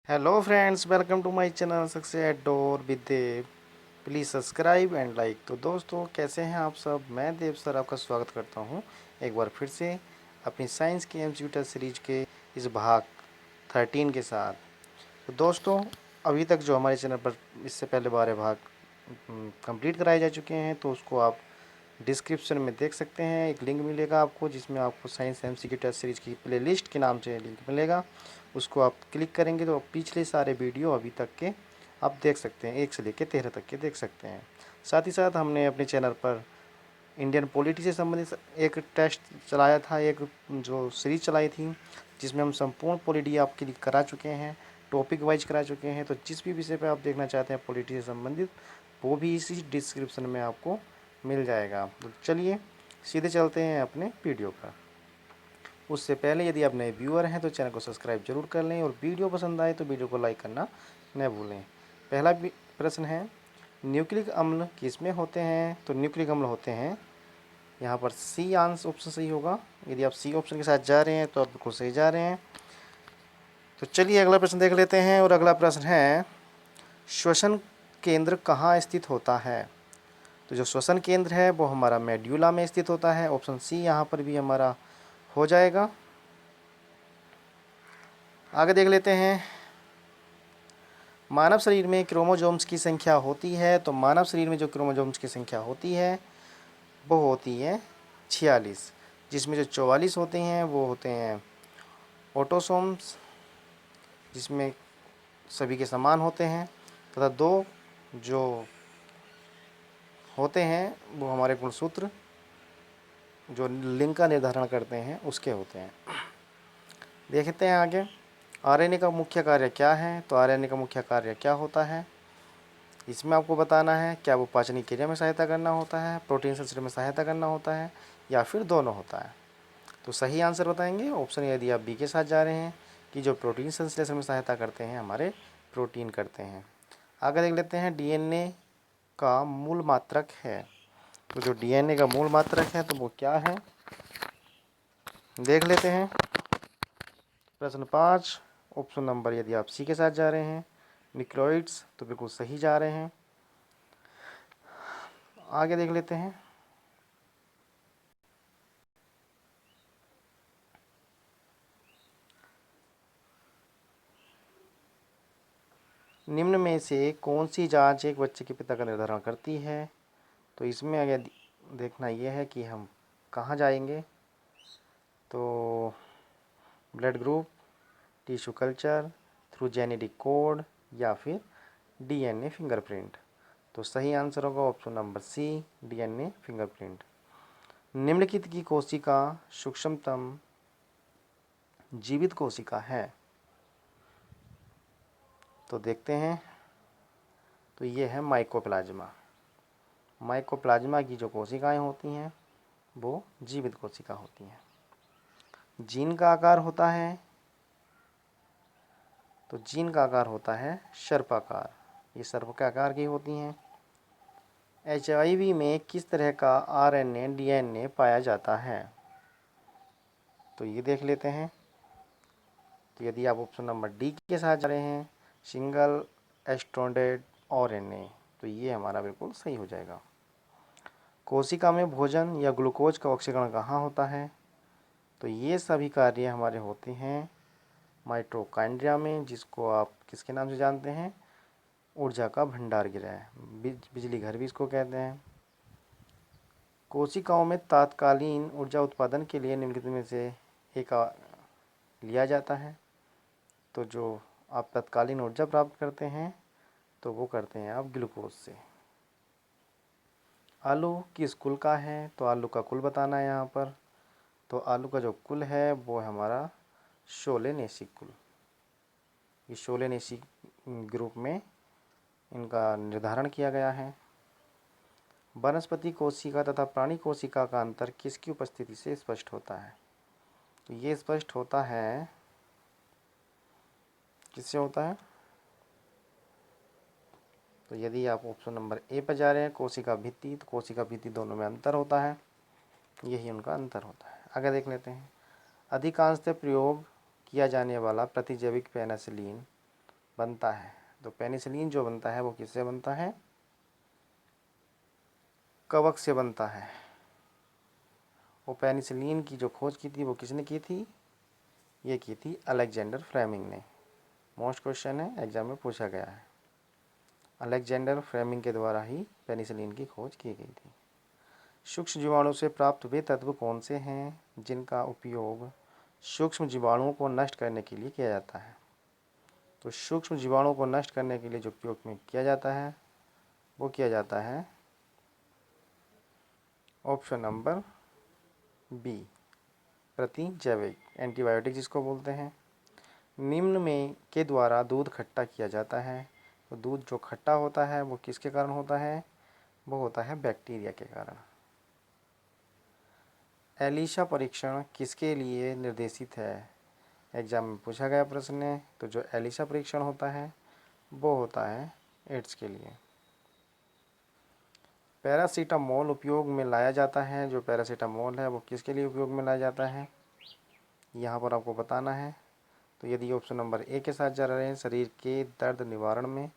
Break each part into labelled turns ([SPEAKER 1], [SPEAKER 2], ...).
[SPEAKER 1] Hello friends, welcome to my channel success at door with Dev. Please subscribe and like. तो दोस्तों, कैसे हैं आप सब? मैं देव सर आपका स्वागत करता हूं एक बार फिर से अपनी साइंस की एमसीक्यू सीरीज के इस भाग 13 के साथ। तो दोस्तों, अभी तक जो हमारे चैनल पर इससे पहले 12 भाग कंप्लीट कराए जा चुके हैं, तो उसको आप डिस्क्रिप्शन में देख सकते हैं। एक लिंक मिलेगा आपको, जिसमें आपको साइंस एमसीक्यू टेस्ट सीरीज की प्लेलिस्ट के नाम से लिंक मिलेगा। उसको आप क्लिक करेंगे तो पिछले सारे वीडियो अभी तक के आप देख सकते हैं, 1 से लेकर 13 तक के देख सकते हैं। साथ ही साथ हमने अपने चैनल पर इंडियन पॉलिटी से संबंधित एक टेस्ट चलाया था, एक जो सीरीज चलाई थी, जिसमें हम संपूर्ण पॉलिटी आपके लिए करा चुके हैं, टॉपिक वाइज करा चुके हैं। तो जिस भी विषय पर आप देखना चाहते हैं पॉलिटी से संबंधित, वो भी इसी डिस्क्रिप्शन में आपको मिल जाएगा। तो चलिए सीधे चलते हैं अपने वीडियो पर। उससे पहले यदि आप नए व्यूअर हैं तो चैनल को सब्सक्राइब जरूर कर लें, और वीडियो पसंद आए तो वीडियो को लाइक करना न भूलें। पहला प्रश्न है, न्यूक्लिक अम्ल किसमें होते हैं? तो न्यूक्लिक अम्ल होते हैं यहाँ पर सी आंसर ऑप्शन सही होगा। यदि आप सी ऑप्शन के साथ जा रहे हैं तो आप बिल्कुल सही जा रहे हैं। तो चलिए अगला प्रश्न देख लेते हैं, और अगला प्रश्न है, श्वसन केंद्र कहाँ स्थित होता है? तो जो श्वसन केंद्र है वो हमारा मेड्यूला में स्थित होता है। ऑप्शन सी यहाँ पर भी हमारा हो जाएगा। आगे देख लेते हैं, मानव शरीर में क्रोमोसोम्स की संख्या होती है। तो मानव शरीर में जो क्रोमोसोम्स की संख्या होती है वो होती है 46, जिसमें जो 44 होते हैं वो होते हैं ऑटोसोम्स, जिसमें सभी के समान होते हैं, तथा 2 जो होते हैं वो हमारे गुणसूत्र जो लिंग का निर्धारण करते हैं उसके होते हैं। देखते हैं आगे, आरएनए का मुख्य कार्य क्या है? तो आरएनए का मुख्य कार्य क्या होता है इसमें आपको बताना है। क्या वो पाचन क्रिया में सहायता करना होता है, प्रोटीन संश्लेषण में सहायता करना होता है, या फिर दोनों होता है? तो सही आंसर बताएंगे ऑप्शन, यदि आप बी के साथ जा रहे हैं कि जो प्रोटीन संश्लेषण में सहायता करते हैं हमारे प्रोटीन करते हैं। आगे देख लेते हैं, डीएनए का मूल मात्रक है। तो जो डीएनए का मूल मात्रक है तो वो क्या है, देख लेते हैं। प्रश्न 5, ऑप्शन नंबर, यदि आप सी के साथ जा रहे हैं न्यूक्लियोइड्स, तो बिल्कुल सही जा रहे हैं। आगे देख लेते हैं, निम्न में से कौन सी जांच एक बच्चे के पिता का निर्धारण करती है? तो इसमें अगर देखना यह है कि हम कहाँ जाएंगे। तो blood group, tissue culture, through genetic code, या फिर डीएनए फिंगरप्रिंट। तो सही आंसर होगा option number C, DNA fingerprint. निम्नलिखित की कोशिका सूक्ष्मतम जीवित कोशिका है? तो देखते हैं, तो ये है माइकोप्लाज्मा। माइकोप्लाज्मा की जो कोशिकाएं होती हैं वो जीवित कोशिका होती हैं। जीन का आकार होता है, तो जीन का आकार होता है सर्पाकार, ये सर्प के आकार की होती हैं। एचआईवी में किस तरह का आरएनए डीएनए पाया जाता है? तो ये देख लेते हैं। तो यदि आप ऑप्शन नंबर डी के साथ जा रहे हैं, सिंगल स्ट्रैंडेड आरएनए, तो ये हमारा बिल्कुल सही हो जाएगा। कोशिका में भोजन या ग्लूकोज का ऑक्सीकरण कहाँ होता है? तो ये सभी कार्य हमारे होते हैं माइटोकॉन्ड्रिया में, जिसको आप किसके नाम से जानते हैं? ऊर्जा का भंडार गृह, बिजली घर भी इसको कहते हैं। कोशिकाओं में तात्कालीन ऊर्जा उत्पादन के लिए निम्नलिखित में से एक लिया जाता है। तो जो आप तत्कालीन ऊर्जा प्राप्त करते हैं तो वो करते हैं आप ग्लूकोज से। आलू किस कुल का है? तो आलू का कुल बताना है यहाँ पर। तो आलू का जो कुल है वो है हमारा सोलेनेसी कुल। ये सोलेनेसी ग्रुप में इनका निर्धारण किया गया है। वनस्पति कोशिका तथा प्राणी कोशिका का अंतर किसकी उपस्थिति से स्पष्ट होता है? तो ये स्पष्ट होता है, किससे होता है? तो यदि आप ऑप्शन नंबर ए पर जा रहे हैं कोशिका भित्ति, तो कोशिका भित्ति दोनों में अंतर होता है, यही उनका अंतर होता है। आगे देख लेते हैं, अधिकांशतः प्रयोग किया जाने वाला प्रतिजैविक पेनिसिलिन बनता है। तो पेनिसिलिन जो बनता है वो किससे बनता है? कवक से बनता है। वो पेनिसिलिन की जो खोज की थी वो किसने की थी? ये की थी अलेक्जेंडर फ्लेमिंग ने। मोस्ट क्वेश्चन है, एग्जाम में पूछा गया है। अलेक्जेंडर फ्लेमिंग के द्वारा ही पेनिसिलिन की खोज की गई थी। सूक्ष्म जीवाणु से प्राप्त वे तत्व कौन से हैं जिनका उपयोग सूक्ष्म जीवाणुओं को नष्ट करने के लिए किया जाता है? तो सूक्ष्म जीवाणुओं को नष्ट करने के लिए जो उपयोग में किया जाता है वो किया जाता है ऑप्शन नंबर बी, प्रतिजैविक एंटीबायोटिक जिसको बोलते हैं। निम्न में के द्वारा दूध खट्टा किया जाता है। तो दूध जो खट्टा होता है वो किसके कारण होता है? वो होता है बैक्टीरिया के कारण। एलिशा परीक्षण किसके लिए निर्देशित है? एग्जाम में पूछा गया प्रश्न है। तो जो एलिशा परीक्षण होता है वो होता है एड्स के लिए। पैरासीटामोल उपयोग में लाया जाता है। जो पैरासीटामोल है वो किसके लिए उपयोग में लाया जाता है? यहाँ पर आपको बताना है। तो यदि ऑप्शन नंबर ए के साथ जा रहे हैं, शरीर के दर्द निवारण में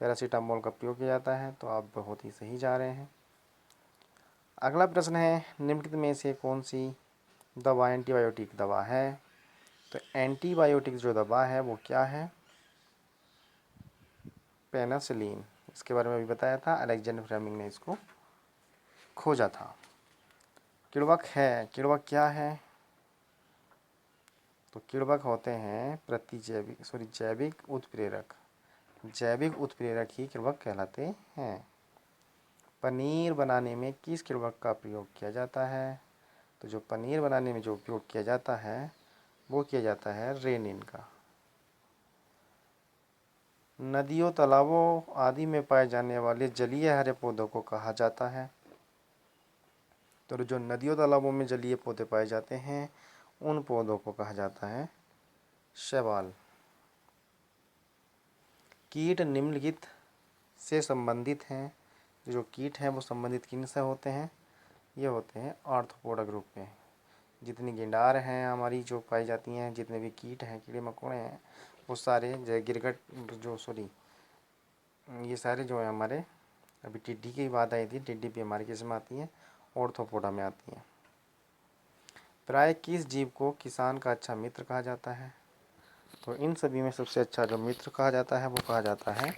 [SPEAKER 1] पैरासीटामोल का प्रयोग किया जाता है, तो आप बहुत ही सही जा रहे हैं। अगला प्रश्न है, निम्नलिखित में से कौन सी दवा एंटीबायोटिक दवा है? तो एंटीबायोटिक जो दवा है वो क्या है? पेनिसिलिन। इसके बारे में अभी बताया था, अलेक्जेंडर फ्लेमिंग ने इसको खोजा था। किण्वक है, किण्वक क्या है? तो किण्वक होते हैं जैविक उत्प्रेरक। जैविक उत्प्रेरक ही किण्वक कहलाते हैं। पनीर बनाने में किस किण्वक का प्रयोग किया जाता है? तो जो पनीर बनाने में जो उपयोग किया जाता है वो किया जाता है रेनिन का। नदियों, तालाबों आदि में पाए जाने वाले जलीय हरे पौधों को कहा जाता है। तो जो नदियों तालाबों में जलीय पौधे पाए जाते हैं उन पौधों को कहा जाता है शैवाल। कीट निम्नलिखित से संबंधित हैं। जो कीट हैं वो संबंधित किन से होते हैं? ये होते हैं आर्थ्रोपोडा ग्रुप में। जितनी गेंडार हैं हमारी जो पाई जाती हैं, जितने भी कीट हैं, कीड़े मकोड़े हैं, वो सारे गिरगट जो सॉरी ये सारे जो है हमारे, अभी टिड्डी की बात आई थी, टिड्डी भी हमारी किस में आती है? ऑर्थ्रोपोडा में आती हैं। प्राय किस जीव को किसान का अच्छा मित्र कहा जाता है? तो इन सभी में सबसे अच्छा जो मित्र कहा जाता है वो कहा जाता है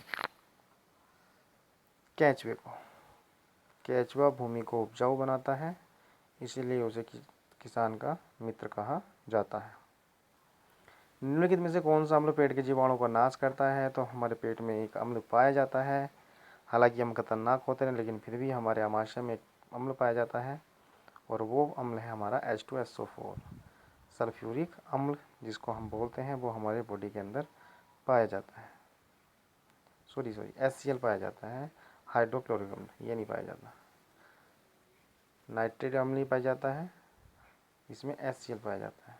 [SPEAKER 1] केंचुए को। केंचुआ भूमि को उपजाऊ बनाता है, इसीलिए उसे किसान का मित्र कहा जाता है। निम्नलिखित में से कौन सा अम्ल पेट के जीवाणु का नाश करता है? तो हमारे पेट में एक अम्ल पाया जाता है, हालांकि हम खतरनाक होते हैं लेकिन फिर भी हमारे आमाशय में एक अम्ल पाया जाता है और वो अम्ल है हमारा H2SO4 सल्फ्यूरिक अम्ल जिसको हम बोलते हैं। वो हमारे बॉडी के अंदर पाया जाता है। सॉरी HCl पाया जाता है, हाइड्रोक्लोरिक अम्ल ये नहीं पाया जाता। नाइट्रेट अम्ल नहीं पाया जाता है, इसमें HCl पाया जाता है।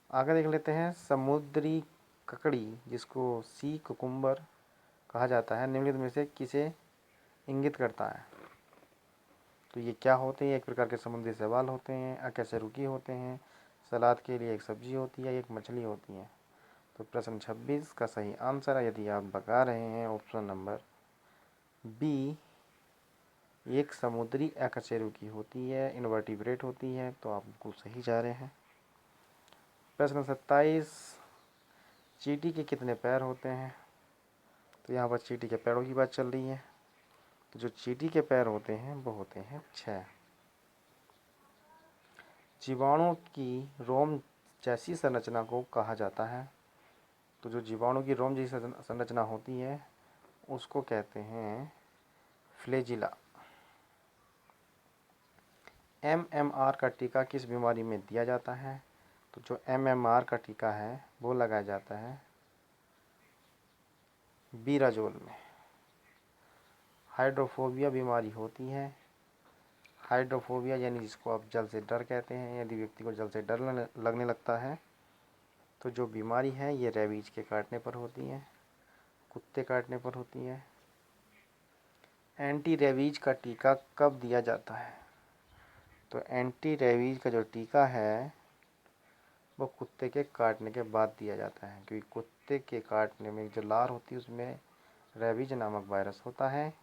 [SPEAKER 1] आगे देख लेते हैं, समुद्री ककड़ी जिसको सी कुकुम्बर कहा जाता है निम्नलिखित में से किसे इंगित करता है? तो ये क्या होते हैं? एक प्रकार के समुद्री शैवाल होते हैं, अकशेरुकी होते हैं, सलाद के लिए एक सब्जी होती है, एक मछली होती है। तो प्रश्न 26 का सही आंसर है, यदि आप बता रहे हैं, ऑप्शन नंबर बी, एक समुद्री अकशेरुकी होती है, इनवर्टिब्रेट होती है। तो आप बिल्कुल सही जा रहे हैं। प्रश्न 27, चींटी के कितने पैर होते हैं? तो यहाँ पर चींटी के पैरों की बात चल रही है। तो जो चींटी के पैर होते हैं वो होते हैं 6। जीवाणु की रोम जैसी संरचना को कहा जाता है। तो जो जीवाणु की रोम जैसी संरचना होती है उसको कहते हैं फ्लैजिला। MMR का टीका किस बीमारी में दिया जाता है? तो जो MMR का टीका है वो लगाया जाता है बीराजोल में। हाइड्रोफोबिया बीमारी होती है। हाइड्रोफोबिया यानी जिसको आप जल से डर कहते हैं, यदि व्यक्ति को जल से डर लगने लगता है तो जो बीमारी है ये रेबीज के काटने पर होती है, कुत्ते काटने पर होती है। एंटी रेबीज का टीका कब दिया जाता है? तो एंटी रेबीज का जो टीका है वो कुत्ते के काटने के बाद दिया जाता है, क्योंकि कुत्ते के काटने में जो लार होती है उसमें रेबीज नामक वायरस होता है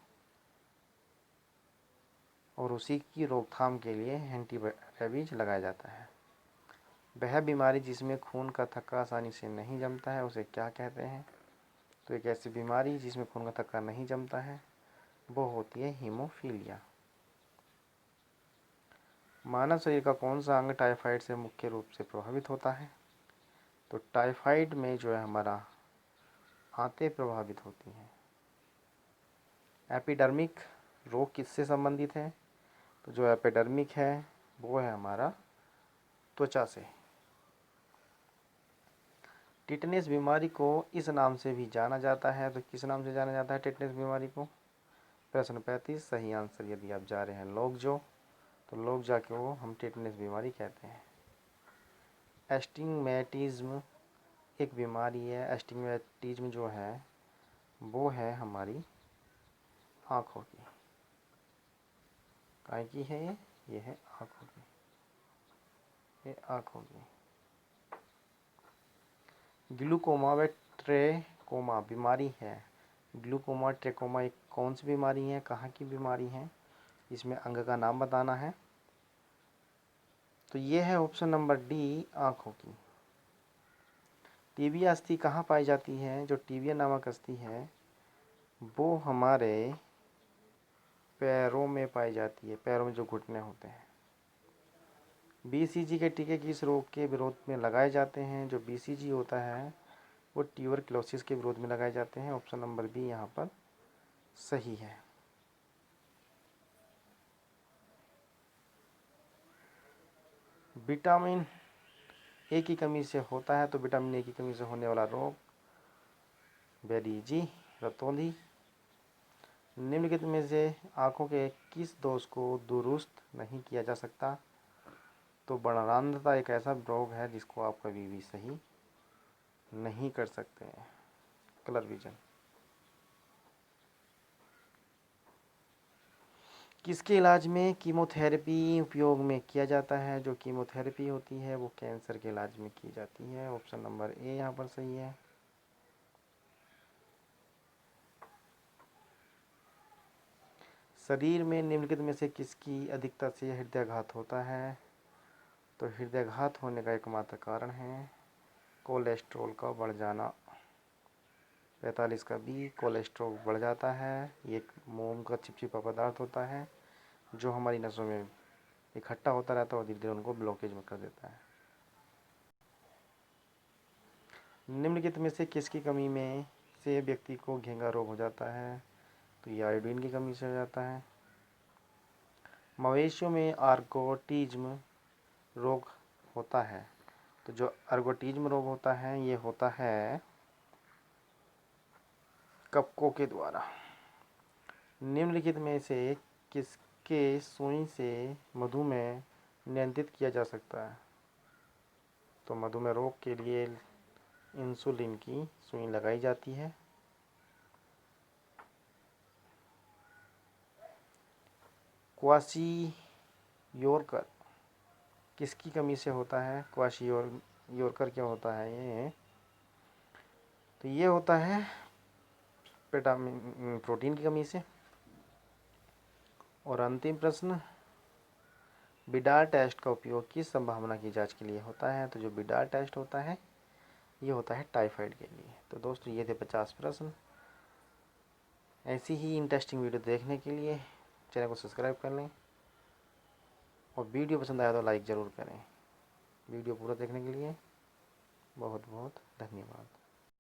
[SPEAKER 1] और उसी की रोकथाम के लिए एंटी रेबीज लगाया जाता है। वह बीमारी जिसमें खून का थक्का आसानी से नहीं जमता है उसे क्या कहते हैं? तो एक ऐसी बीमारी जिसमें खून का थक्का नहीं जमता है वो होती है हीमोफीलिया। मानव शरीर का कौन सा अंग टाइफाइड से मुख्य रूप से प्रभावित होता है? तो टाइफाइड में जो है हमारा आंतें प्रभावित होती हैं। एपिडर्मिक रोग किससे संबंधित है? तो जो एपिडर्मिक है वो है हमारा त्वचा से। टिटनेस बीमारी को इस नाम से भी जाना जाता है, तो किस नाम से जाना जाता है टिटनेस बीमारी को? प्रश्न 35 सही आंसर यदि आप जा रहे हैं लोकजो, तो लोकजा को हम टिटनेस बीमारी कहते हैं। एस्टिग्मेटिज्म एक बीमारी है। एस्टिग्मेटिज्म जो है वो है हमारी आँखों की। काय की है ये है आँखों की, ये आँखों की। ग्लूकोमा व ट्रेकोमा बीमारी है। ग्लूकोमा ट्रेकोमा एक कौन सी बीमारी है, कहाँ की बीमारी है? इसमें अंग का नाम बताना है। तो ये है ऑप्शन नंबर डी, आँखों की। टीबिया अस्थि कहाँ पाई जाती है? जो टीबिया नामक अस्थि है वो हमारे पैरों में पाई जाती है, पैरों में जो घुटने होते हैं। बीसीजी के टीके किस रोग के विरोध में लगाए जाते हैं? जो बीसीजी होता है वो ट्यूबरक्लोसिस के विरोध में लगाए जाते हैं। ऑप्शन नंबर बी यहाँ पर सही है। विटामिन ए की कमी से होता है, तो विटामिन ए की कमी से होने वाला रोग बेरीजी रतौंधी। निम्नलिखित में से आँखों के किस दोष को दुरुस्त नहीं किया जा सकता? तो वर्णांधता एक ऐसा रोग है जिसको आप कभी भी सही नहीं कर सकते हैं। Colour vision. किसके इलाज में कीमोथेरेपी उपयोग में किया जाता है? जो कीमोथेरेपी होती है वो कैंसर के इलाज में की जाती है। ऑप्शन नंबर ए यहाँ पर सही है। शरीर में निम्नलिखित में से किसकी अधिकता से हृदयाघात होता है? तो हृदयाघात होने का एकमात्र कारण है कोलेस्ट्रॉल का बढ़ जाना। 45 का बी, कोलेस्ट्रॉल बढ़ जाता है। ये एक मोम का चिपचिपा पदार्थ होता है जो हमारी नसों में इकट्ठा होता रहता है और धीरे धीरे उनको ब्लॉकेज में कर देता है। निम्नलिखित में से किसकी कमी में से व्यक्ति को घेंगा रोग हो जाता है? तो ये आयोडीन की कमी से हो जाता है। मवेशियों में आर्गोटिज्म रोग होता है, तो जो आर्गोटिज्म रोग होता है ये होता है कवकों के द्वारा। निम्नलिखित में से किसके सुई से मधुमेह नियंत्रित किया जा सकता है? तो मधुमेह रोग के लिए इंसुलिन की सुई लगाई जाती है। क्वाशियोरकर किसकी कमी से होता है? क्वाशियोरकर क्या होता है ये? तो ये होता है विटामिन प्रोटीन की कमी से। और अंतिम प्रश्न, बिडाल टेस्ट का उपयोग किस संभावना की जांच के लिए होता है? तो जो बिडाल टेस्ट होता है ये होता है टाइफाइड के लिए। तो दोस्तों ये थे 50 प्रश्न। ऐसी ही इंटरेस्टिंग वीडियो देखने के लिए चैनल को सब्सक्राइब कर लें और वीडियो पसंद आया तो लाइक ज़रूर करें। वीडियो पूरा देखने के लिए बहुत बहुत धन्यवाद।